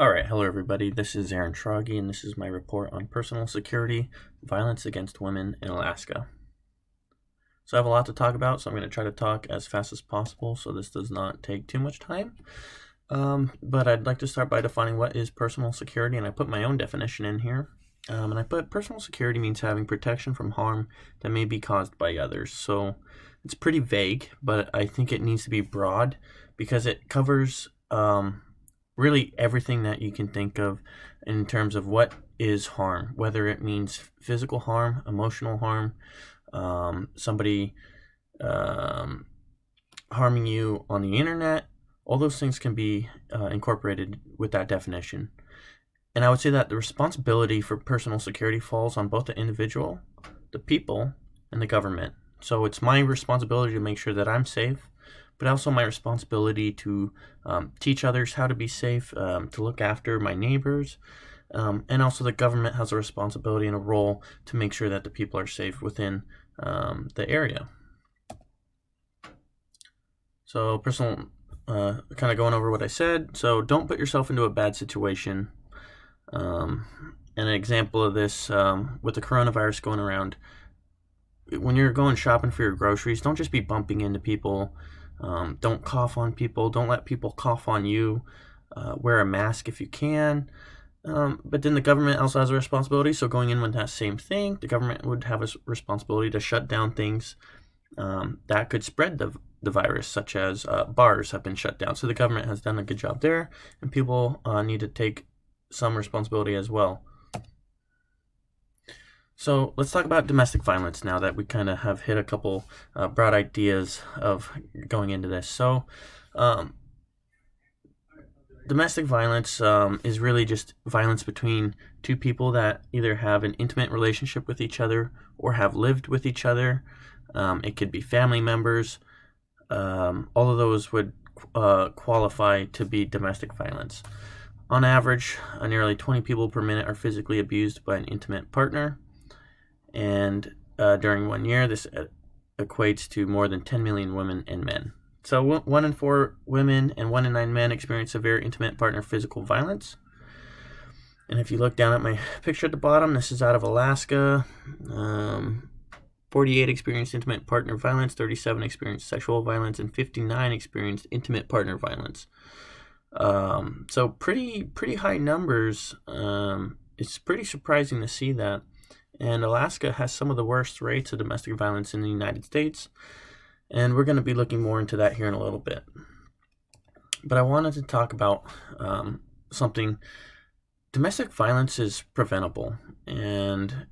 Alright, hello everybody. This is Aaron Schragi, and this is my report on personal security, violence against women in Alaska. So I have a lot to talk about, so I'm going to try to talk as fast as possible so this does not take too much time. But I'd like to start by defining what is personal security, and I put my own definition in here. And I put personal security means having protection from harm that may be caused by others. So it's pretty vague, but I think it needs to be broad because it covers really everything that you can think of in terms of what is harm, whether it means physical harm, emotional harm, somebody harming you on the internet. All those things can be incorporated with that definition. And I would say that the responsibility for personal security falls on both the individual, the people, and the government. So it's my responsibility to make sure that I'm safe, but also my responsibility to teach others how to be safe, to look after my neighbors, and also the government has a responsibility and a role to make sure that the people are safe within the area. So personal, kind of going over what I said. So don't put yourself into a bad situation. And an example of this, with the coronavirus going around, when you're going shopping for your groceries, don't just be bumping into people. Don't cough on people. Don't let people cough on you. Wear a mask if you can. But then the government also has a responsibility. So going in with that same thing, the government would have a responsibility to shut down things that could spread the virus, such as bars have been shut down. So the government has done a good job there, and people need to take some responsibility as well. So let's talk about domestic violence now that we kind of have hit a couple broad ideas of going into this. So domestic violence is really just violence between two people that either have an intimate relationship with each other or have lived with each other. It could be family members. All of those would qualify to be domestic violence. On average, nearly 20 people per minute are physically abused by an intimate partner. And during 1 year, this equates to more than 10 million women and men. So 1 in 4 women and 1 in 9 men experience severe intimate partner physical violence. And if you look down at my picture at the bottom, this is out of Alaska. 48 experienced intimate partner violence, 37 experienced sexual violence, and 59 experienced intimate partner violence. So pretty high numbers. It's pretty surprising to see that. And Alaska has some of the worst rates of domestic violence in the United States. And we're going to be looking more into that here in a little bit. But I wanted to talk about something. Domestic violence is preventable. And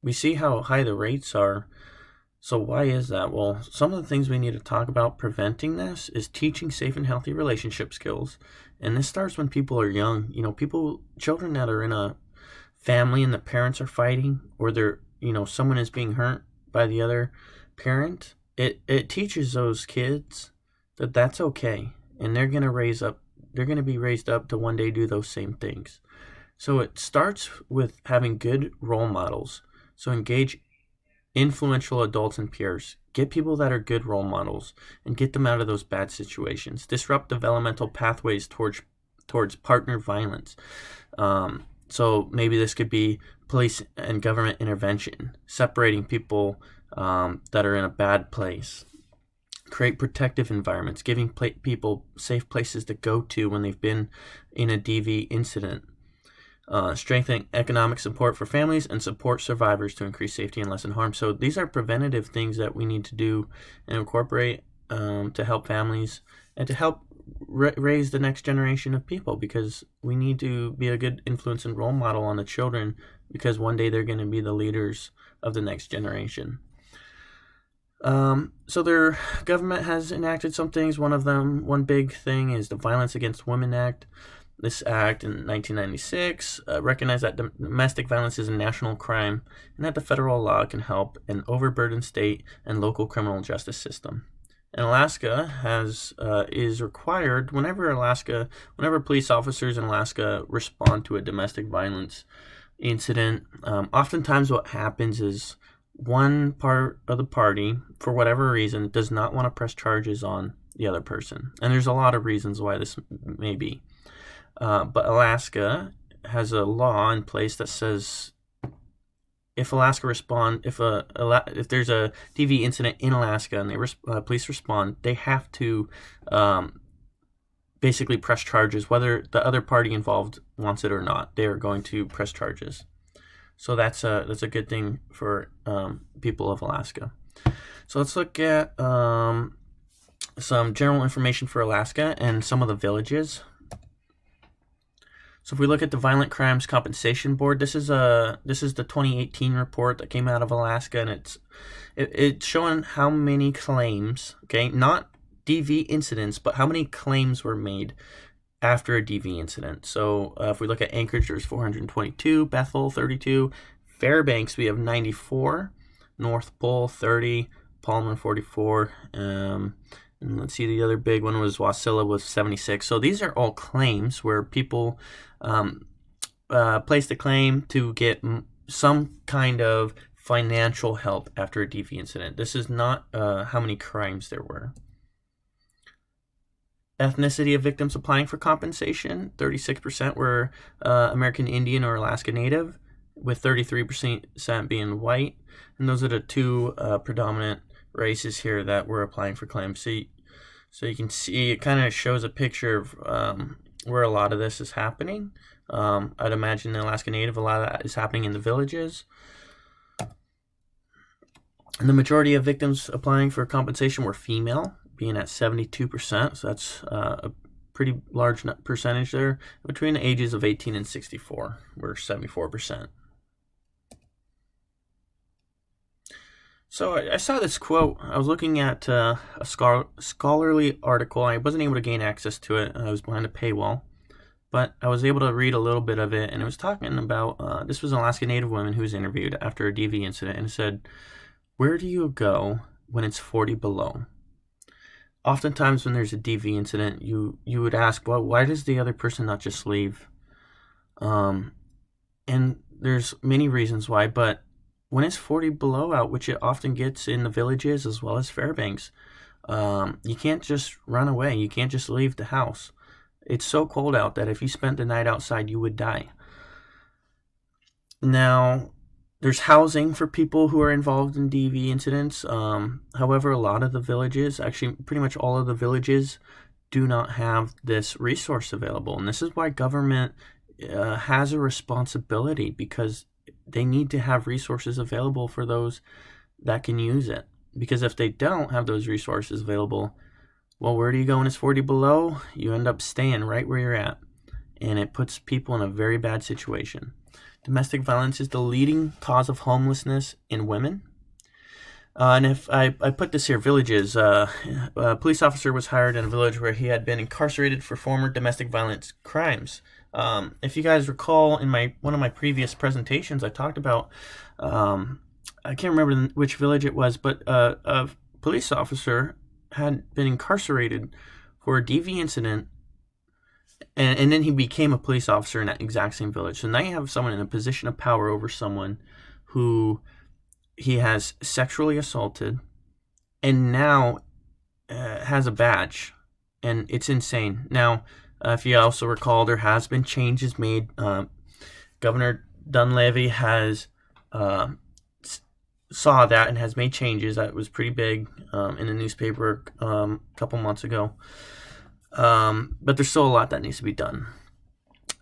we see how high the rates are. So why is that? Well, some of the things we need to talk about preventing this is teaching safe and healthy relationship skills. And this starts when people are young. Children that are in a family and the parents are fighting, or someone is being hurt by the other parent, it teaches those kids that that's okay, and they're going to be raised up to one day do those same things. So it starts with having good role models. So engage influential adults and peers. Get people that are good role models and get them out of those bad situations. Disrupt developmental pathways towards partner violence. So maybe this could be police and government intervention, separating people that are in a bad place. Create protective environments, giving people safe places to go to when they've been in a DV incident. Strengthening economic support for families and support survivors to increase safety and lessen harm. So these are preventative things that we need to do and incorporate to help families and to help raise the next generation of people, because we need to be a good influence and role model on the children, because one day they're going to be the leaders of the next generation. So their government has enacted some things. One big thing is the Violence Against Women Act. This act in 1996 recognized that domestic violence is a national crime and that the federal law can help an overburdened state and local criminal justice system. And Alaska is required whenever police officers in Alaska respond to a domestic violence incident. Oftentimes what happens is one part of the party, for whatever reason, does not want to press charges on the other person. And there's a lot of reasons why this may be. but Alaska has a law in place that says if if there's a DV incident in Alaska and police respond, they have to basically press charges, whether the other party involved wants it or not. They are going to press charges. So that's a good thing for people of Alaska. So let's look at some general information for Alaska and some of the villages. So if we look at the Violent Crimes Compensation Board, this is the 2018 report that came out of Alaska, and it's showing how many claims, okay, not DV incidents, but how many claims were made after a DV incident. So if we look at Anchorage, there's 422, Bethel 32, Fairbanks we have 94, North Pole 30, Palmer 44, and let's see, the other big one was Wasilla with 76. So these are all claims where people placed a claim to get some kind of financial help after a DV incident. This is not how many crimes there were. Ethnicity of victims applying for compensation, 36% were American Indian or Alaska Native, with 33% being white. And those are the two predominant races here that were applying for claims. So you can see it kind of shows a picture of where a lot of this is happening. I'd imagine in Alaska Native, a lot of that is happening in the villages. And the majority of victims applying for compensation were female, being at 72%. So that's a pretty large percentage there. Between the ages of 18 and 64, we're 74%. So I saw this quote. I was looking at a scholarly article. I wasn't able to gain access to it. I was behind a paywall. But I was able to read a little bit of it, and it was talking about, this was an Alaska Native woman who was interviewed after a DV incident, and it said, "Where do you go when it's 40 below?" Oftentimes when there's a DV incident, you would ask, well, why does the other person not just leave? And there's many reasons why, but when it's 40 below out, which it often gets in the villages as well as Fairbanks, you can't just run away. You can't just leave the house. It's so cold out that if you spent the night outside, you would die. Now, there's housing for people who are involved in DV incidents. However, a lot of the villages, actually pretty much all of the villages, do not have this resource available. And this is why government has a responsibility, because they need to have resources available for those that can use it. Because if they don't have those resources available, well, where do you go when it's 40 below? You end up staying right where you're at. And it puts people in a very bad situation. Domestic violence is the leading cause of homelessness in women. And if I put this here, villages. A police officer was hired in a village where he had been incarcerated for former domestic violence crimes. If you guys recall, in one of my previous presentations, I talked about, I can't remember which village it was, but a police officer had been incarcerated for a DV incident, and then he became a police officer in that exact same village. So now you have someone in a position of power over someone who he has sexually assaulted, and now has a badge, and it's insane. Now, if you also recall, there has been changes made. Governor Dunleavy has saw that and has made changes. That was pretty big in the newspaper a couple months ago. But there's still a lot that needs to be done.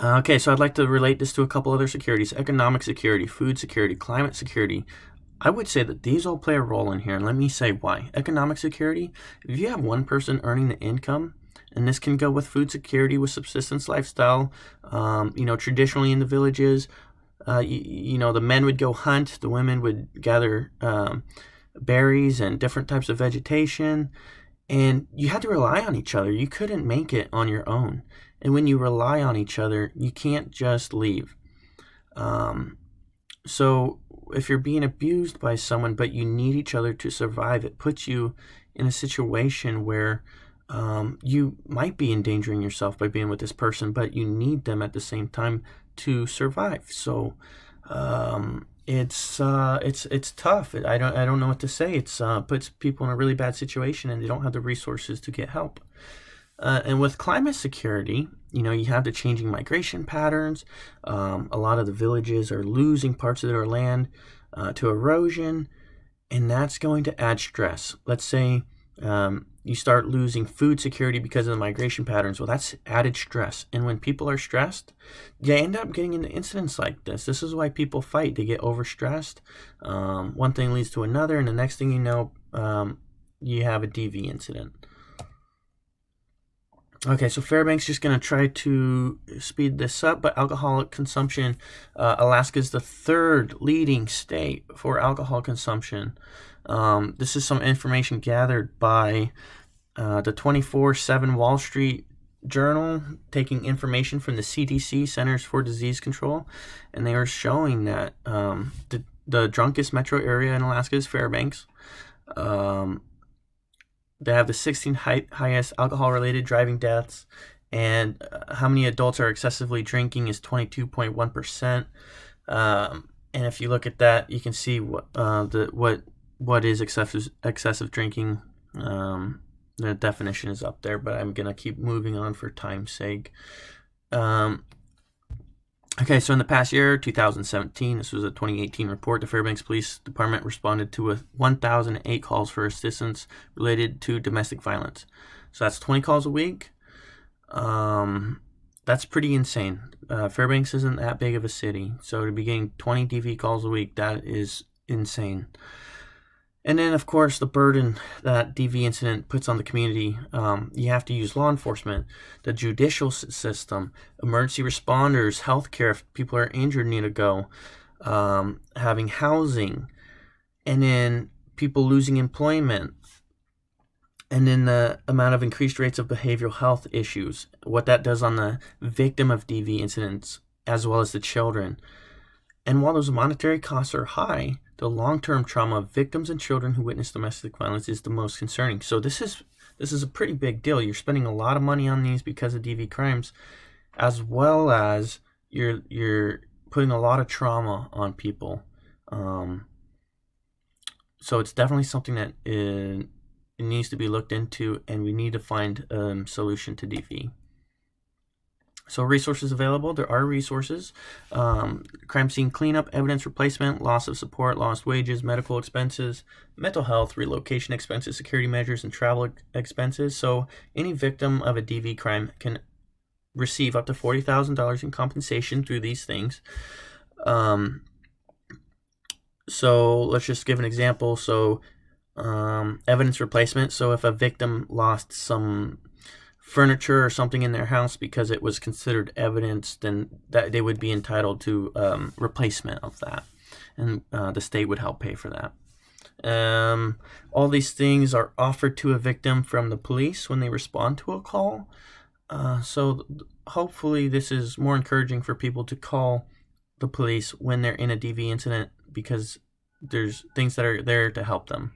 Okay, so I'd like to relate this to a couple other securities: economic security, food security, climate security. I would say that these all play a role in here, and let me say why. Economic security, if you have one person earning the income, and this can go with food security, with subsistence lifestyle, traditionally in the villages, the men would go hunt, the women would gather berries and different types of vegetation, and you had to rely on each other. You couldn't make it on your own. And when you rely on each other, you can't just leave. So if you're being abused by someone, but you need each other to survive, it puts you in a situation where you might be endangering yourself by being with this person, but you need them at the same time to survive. So it's tough. I don't know what to say. It's puts people in a really bad situation, and they don't have the resources to get help. And with climate security, you have the changing migration patterns. A lot of the villages are losing parts of their land to erosion, and that's going to add stress. Let's say you start losing food security because of the migration patterns. Well, that's added stress. And when people are stressed, they end up getting into incidents like this. This is why people fight. They get overstressed. One thing leads to another, and the next thing you know, you have a DV incident. Okay, so Fairbanks just going to try to speed this up, but alcoholic consumption, Alaska is the third leading state for alcohol consumption. This is some information gathered by the 24/7 Wall Street Journal, taking information from the CDC, Centers for Disease Control, and they are showing that the drunkest metro area in Alaska is Fairbanks. They have the 16th highest alcohol-related driving deaths, and how many adults are excessively drinking is 22.1%. And if you look at that, you can see what is excessive drinking. The definition is up there, but I'm gonna keep moving on for time's sake. Okay, so in the past year, 2017, this was a 2018 report, the Fairbanks Police Department responded to 1,008 calls for assistance related to domestic violence. So that's 20 calls a week. That's pretty insane. Fairbanks isn't that big of a city, so to be getting 20 DV calls a week, that is insane. And then, of course, the burden that DV incident puts on the community. You have to use law enforcement, the judicial system, emergency responders, healthcare if people are injured need to go, having housing, and then people losing employment, and then the amount of increased rates of behavioral health issues, what that does on the victim of DV incidents, as well as the children. And while those monetary costs are high, the long-term trauma of victims and children who witness domestic violence is the most concerning. So this is a pretty big deal. You're spending a lot of money on these because of DV crimes, as well as you're putting a lot of trauma on people. So it's definitely something that it needs to be looked into, and we need to find a solution to DV. So resources available, there are resources. Crime scene cleanup, evidence replacement, loss of support, lost wages, medical expenses, mental health, relocation expenses, security measures, and travel expenses. So any victim of a DV crime can receive up to $40,000 in compensation through these things. So let's just give an example. So evidence replacement. So if a victim lost some furniture or something in their house because it was considered evidence, then that they would be entitled to replacement of that, and the state would help pay for that. All these things are offered to a victim from the police when they respond to a call. So hopefully this is more encouraging for people to call the police when they're in a DV incident, because there's things that are there to help them.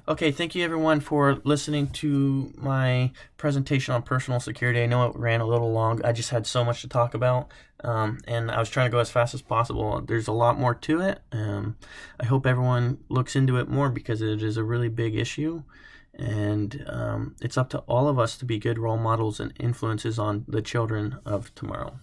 Okay, thank you everyone for listening to my presentation on personal security. I know it ran a little long. I just had so much to talk about, and I was trying to go as fast as possible. There's a lot more to it. I hope everyone looks into it more, because it is a really big issue, and it's up to all of us to be good role models and influences on the children of tomorrow.